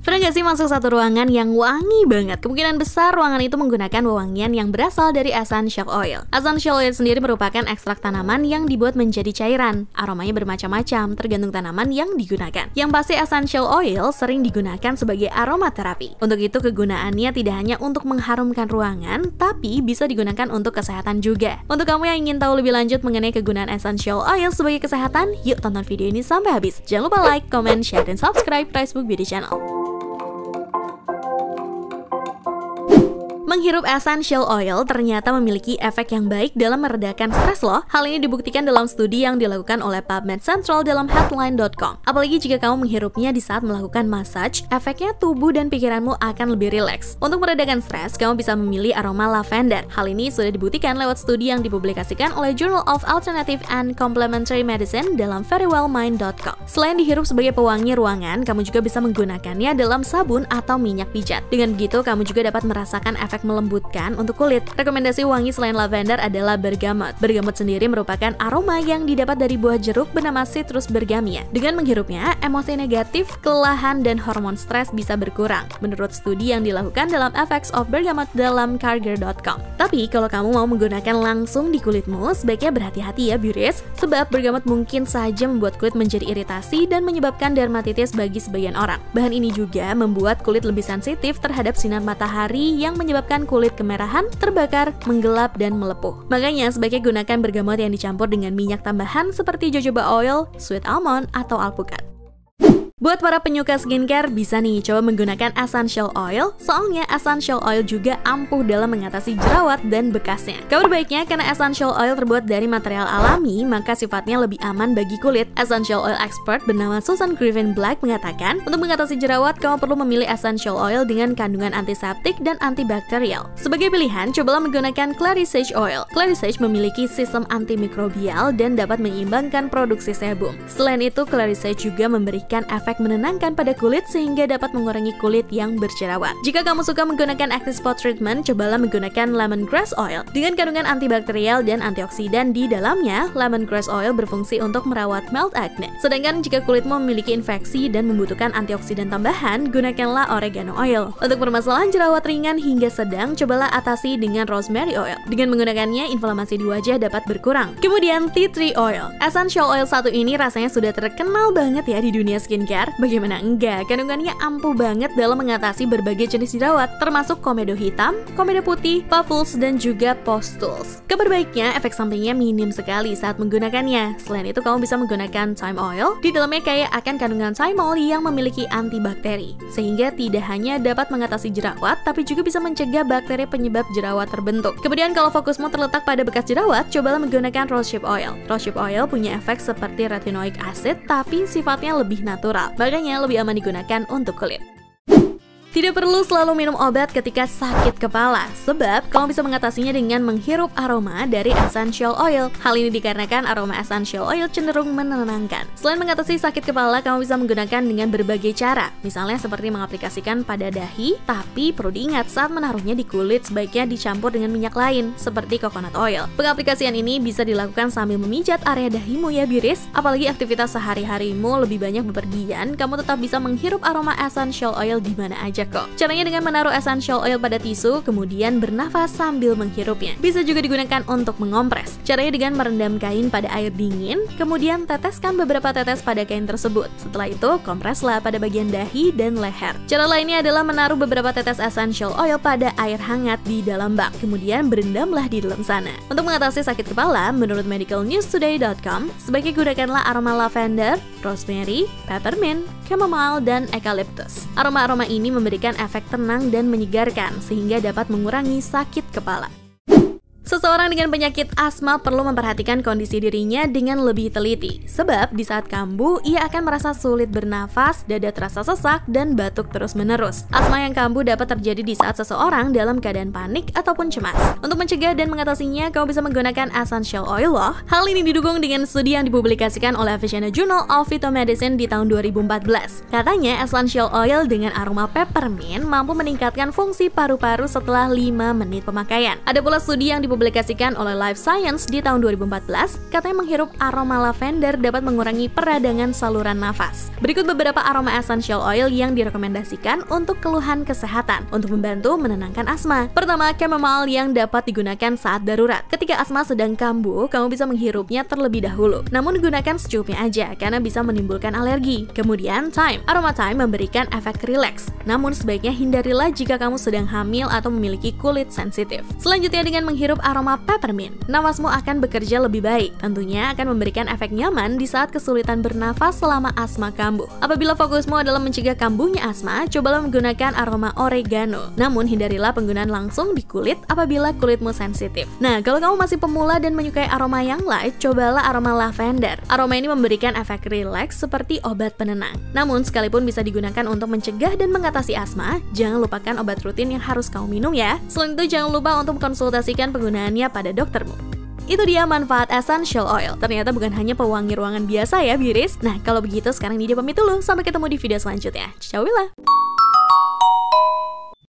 Pernah gak sih masuk satu ruangan yang wangi banget? Kemungkinan besar ruangan itu menggunakan wewangian yang berasal dari essential oil. Essential oil sendiri merupakan ekstrak tanaman yang dibuat menjadi cairan. Aromanya bermacam-macam, tergantung tanaman yang digunakan. Yang pasti essential oil sering digunakan sebagai aromaterapi. Untuk itu kegunaannya tidak hanya untuk mengharumkan ruangan, tapi bisa digunakan untuk kesehatan juga. Untuk kamu yang ingin tahu lebih lanjut mengenai kegunaan essential oil sebagai kesehatan, yuk tonton video ini sampai habis. Jangan lupa like, comment, share, dan subscribe Facebook Beauty Channel. Menghirup essential oil ternyata memiliki efek yang baik dalam meredakan stres loh. Hal ini dibuktikan dalam studi yang dilakukan oleh PubMed Central dalam Headline.com. Apalagi jika kamu menghirupnya di saat melakukan massage, efeknya tubuh dan pikiranmu akan lebih rileks. Untuk meredakan stres, kamu bisa memilih aroma lavender. Hal ini sudah dibuktikan lewat studi yang dipublikasikan oleh Journal of Alternative and Complementary Medicine dalam verywellmind.com. Selain dihirup sebagai pewangi ruangan, kamu juga bisa menggunakannya dalam sabun atau minyak pijat. Dengan begitu, kamu juga dapat merasakan efek melembutkan untuk kulit. Rekomendasi wangi selain lavender adalah bergamot. Bergamot sendiri merupakan aroma yang didapat dari buah jeruk bernama Citrus bergamia. Dengan menghirupnya, emosi negatif, kelelahan, dan hormon stres bisa berkurang. Menurut studi yang dilakukan dalam Effects of Bergamot dalam Karger.com. Tapi kalau kamu mau menggunakan langsung di kulitmu, sebaiknya berhati-hati ya beauties, sebab bergamot mungkin saja membuat kulit menjadi iritasi dan menyebabkan dermatitis bagi sebagian orang. Bahan ini juga membuat kulit lebih sensitif terhadap sinar matahari yang menyebabkan kulit kemerahan, terbakar, menggelap, dan melepuh. Makanya sebaiknya gunakan bergamot yang dicampur dengan minyak tambahan seperti jojoba oil, sweet almond, atau alpukat. Buat para penyuka skincare, bisa nih coba menggunakan essential oil, soalnya essential oil juga ampuh dalam mengatasi jerawat dan bekasnya. Kabar baiknya, karena essential oil terbuat dari material alami, maka sifatnya lebih aman bagi kulit. Essential oil expert bernama Susan Griffin Black mengatakan, untuk mengatasi jerawat, kamu perlu memilih essential oil dengan kandungan antiseptik dan antibakterial. Sebagai pilihan, cobalah menggunakan Clary Sage Oil. Clary Sage memiliki sistem antimikrobial dan dapat menyeimbangkan produksi sebum. Selain itu, Clary Sage juga memberikan efek menenangkan pada kulit sehingga dapat mengurangi kulit yang berjerawat. Jika kamu suka menggunakan active spot treatment, cobalah menggunakan lemongrass oil. Dengan kandungan antibakterial dan antioksidan di dalamnya, lemongrass oil berfungsi untuk merawat mild acne. Sedangkan jika kulitmu memiliki infeksi dan membutuhkan antioksidan tambahan, gunakanlah oregano oil. Untuk permasalahan jerawat ringan hingga sedang, cobalah atasi dengan rosemary oil. Dengan menggunakannya, inflamasi di wajah dapat berkurang. Kemudian tea tree oil. Essential oil satu ini rasanya sudah terkenal banget ya di dunia skincare. Bagaimana enggak, kandungannya ampuh banget dalam mengatasi berbagai jenis jerawat, termasuk komedo hitam, komedo putih, papules, dan juga pustules. Kabar baiknya, efek sampingnya minim sekali saat menggunakannya. Selain itu, kamu bisa menggunakan thyme oil. Di dalamnya kaya akan kandungan thymol yang memiliki antibakteri, sehingga tidak hanya dapat mengatasi jerawat, tapi juga bisa mencegah bakteri penyebab jerawat terbentuk. Kemudian kalau fokusmu terletak pada bekas jerawat, cobalah menggunakan rosehip oil. Rosehip oil punya efek seperti retinoic acid, tapi sifatnya lebih natural. Makanya lebih aman digunakan untuk kulit. Tidak perlu selalu minum obat ketika sakit kepala, sebab kamu bisa mengatasinya dengan menghirup aroma dari essential oil. Hal ini dikarenakan aroma essential oil cenderung menenangkan. Selain mengatasi sakit kepala, kamu bisa menggunakan dengan berbagai cara. Misalnya seperti mengaplikasikan pada dahi, tapi perlu diingat saat menaruhnya di kulit sebaiknya dicampur dengan minyak lain, seperti coconut oil. Pengaplikasian ini bisa dilakukan sambil memijat area dahimu ya beauties. Apalagi aktivitas sehari-harimu lebih banyak bepergian, kamu tetap bisa menghirup aroma essential oil di mana aja kok. Caranya dengan menaruh essential oil pada tisu, kemudian bernafas sambil menghirupnya. Bisa juga digunakan untuk mengompres. Caranya dengan merendam kain pada air dingin, kemudian teteskan beberapa tetes pada kain tersebut. Setelah itu, kompreslah pada bagian dahi dan leher. Cara lainnya adalah menaruh beberapa tetes essential oil pada air hangat di dalam bak, kemudian berendamlah di dalam sana. Untuk mengatasi sakit kepala, menurut medicalnewstoday.com, sebaiknya gunakanlah aroma lavender, rosemary, peppermint, chamomile, dan eucalyptus. Aroma-aroma ini memberikan efek tenang dan menyegarkan sehingga dapat mengurangi sakit kepala. Seseorang dengan penyakit asma perlu memperhatikan kondisi dirinya dengan lebih teliti, sebab di saat kambuh, ia akan merasa sulit bernafas, dada terasa sesak, dan batuk terus-menerus. Asma yang kambuh dapat terjadi di saat seseorang dalam keadaan panik ataupun cemas. Untuk mencegah dan mengatasinya, kamu bisa menggunakan essential oil loh. Hal ini didukung dengan studi yang dipublikasikan oleh Avicenna Journal of Phytomedicine di tahun 2014. Katanya, essential oil dengan aroma peppermint mampu meningkatkan fungsi paru-paru setelah 5 menit pemakaian. Ada pula studi yang dipublikasikan dipublikasikan oleh Life Science di tahun 2014, katanya menghirup aroma lavender dapat mengurangi peradangan saluran nafas. Berikut beberapa aroma essential oil yang direkomendasikan untuk keluhan kesehatan untuk membantu menenangkan asma. Pertama, chamomile yang dapat digunakan saat darurat. Ketika asma sedang kambuh, kamu bisa menghirupnya terlebih dahulu. Namun gunakan secukupnya aja karena bisa menimbulkan alergi. Kemudian thyme. Aroma thyme memberikan efek rileks. Namun sebaiknya hindarilah jika kamu sedang hamil atau memiliki kulit sensitif. Selanjutnya dengan menghirup aroma peppermint, nafasmu akan bekerja lebih baik. Tentunya akan memberikan efek nyaman di saat kesulitan bernafas selama asma kambuh. Apabila fokusmu adalah mencegah kambuhnya asma, cobalah menggunakan aroma oregano. Namun hindarilah penggunaan langsung di kulit apabila kulitmu sensitif. Nah, kalau kamu masih pemula dan menyukai aroma yang light, cobalah aroma lavender. Aroma ini memberikan efek rileks seperti obat penenang. Namun, sekalipun bisa digunakan untuk mencegah dan mengatasi asma, jangan lupakan obat rutin yang harus kamu minum ya. Selain itu, jangan lupa untuk mengkonsultasikan penggunaannya pada doktermu. Itu dia manfaat essential oil. Ternyata bukan hanya pewangi ruangan biasa ya, Biris. Nah, kalau begitu sekarang Nidia pamit dulu. Sampai ketemu di video selanjutnya. Ciao, Willa!